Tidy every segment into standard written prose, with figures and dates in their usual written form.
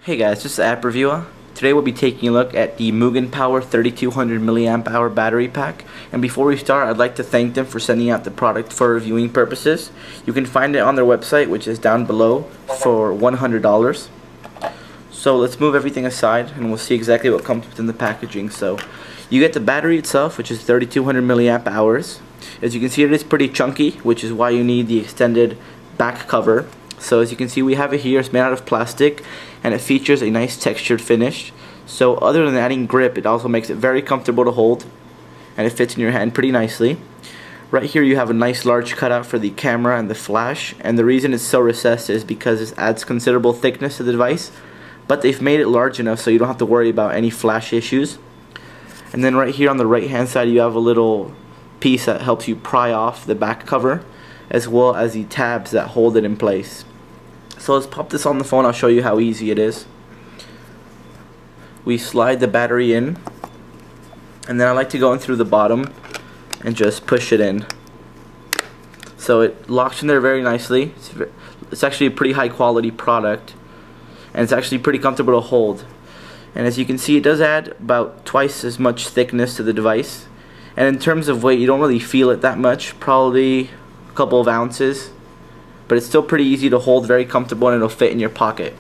Hey guys, just an app reviewer. Today we'll be taking a look at the Mugen Power 3200 milliamp hour battery pack. And before we start, I'd like to thank them for sending out the product for reviewing purposes. You can find it on their website, which is down below, for $100. So let's move everything aside and we'll see exactly what comes within the packaging. So you get the battery itself, which is 3200 milliamp hours. As you can see, it is pretty chunky, which is why you need the extended back cover. So as you can see, we have it here. It's made out of plastic and it features a nice textured finish. So other than adding grip, it also makes it very comfortable to hold and it fits in your hand pretty nicely. Right here you have a nice large cutout for the camera and the flash, and the reason it's so recessed is because it adds considerable thickness to the device, but they've made it large enough so you don't have to worry about any flash issues. And then right here on the right hand side you have a little piece that helps you pry off the back cover, as well as the tabs that hold it in place. So let's pop this on the phone. I'll show you how easy it is. We slide the battery in, and then I like to go in through the bottom and just push it in. So it locks in there very nicely. It's actually a pretty high quality product, and it's actually pretty comfortable to hold. And as you can see, it does add about twice as much thickness to the device. And in terms of weight, you don't really feel it that much, probably a couple of ounces. But it's still pretty easy to hold, very comfortable, and it'll fit in your pocket.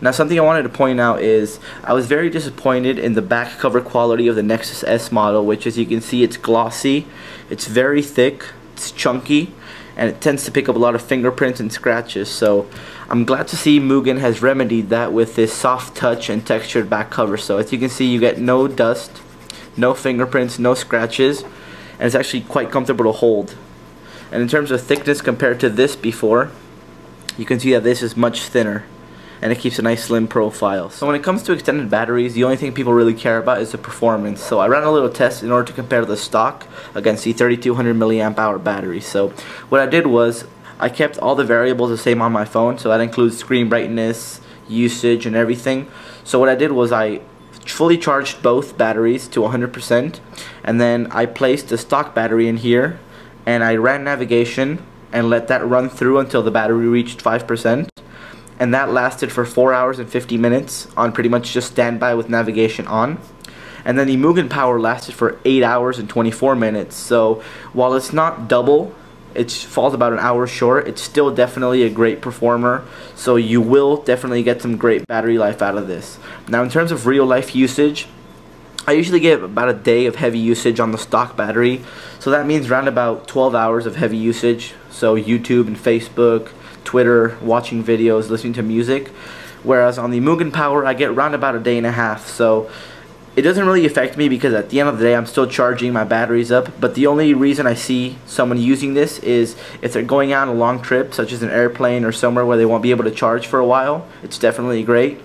Now, something I wanted to point out is I was very disappointed in the back cover quality of the Nexus S model, which, as you can see, it's glossy, it's very thick, it's chunky, and it tends to pick up a lot of fingerprints and scratches. So I'm glad to see Mugen has remedied that with this soft touch and textured back cover. So as you can see, you get no dust, no fingerprints, no scratches, and it's actually quite comfortable to hold. And in terms of thickness compared to this before, you can see that this is much thinner and it keeps a nice slim profile. So when it comes to extended batteries, the only thing people really care about is the performance. So I ran a little test in order to compare the stock against the 3200 milliamp hour battery. So what I did was I kept all the variables the same on my phone, so that includes screen brightness, usage, and everything. So what I did was I fully charged both batteries to 100%, and then I placed the stock battery in here, and I ran navigation and let that run through until the battery reached 5%, and that lasted for 4 hours and 50 minutes on pretty much just standby with navigation on. And then the Mugen Power lasted for 8 hours and 24 minutes. So while it's not double, it falls about an hour short, it's still definitely a great performer, so you will definitely get some great battery life out of this. Now, in terms of real life usage, I usually get about a day of heavy usage on the stock battery, so that means around about 12 hours of heavy usage. So YouTube and Facebook, Twitter, watching videos, listening to music. Whereas on the Mugen Power, I get around about a day and a half. So it doesn't really affect me because at the end of the day, I'm still charging my batteries up. But the only reason I see someone using this is if they're going out on a long trip, such as an airplane or somewhere where they won't be able to charge for a while. It's definitely great.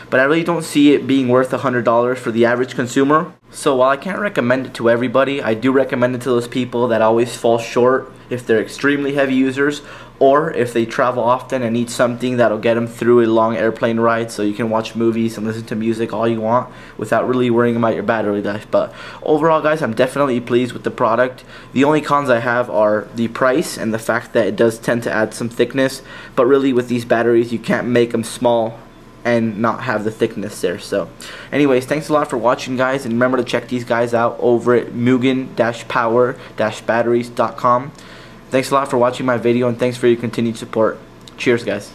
But I really don't see it being worth $100 for the average consumer. So while I can't recommend it to everybody, I do recommend it to those people that always fall short if they're extremely heavy users, or if they travel often and need something that'll get them through a long airplane ride, so you can watch movies and listen to music all you want without really worrying about your battery life. But overall, guys, I'm definitely pleased with the product. The only cons I have are the price and the fact that it does tend to add some thickness, but really with these batteries you can't make them small and not have the thickness there. So anyways, thanks a lot for watching, guys, and remember to check these guys out over at mugen-power-batteries.com. Thanks a lot for watching my video, and thanks for your continued support. Cheers, guys.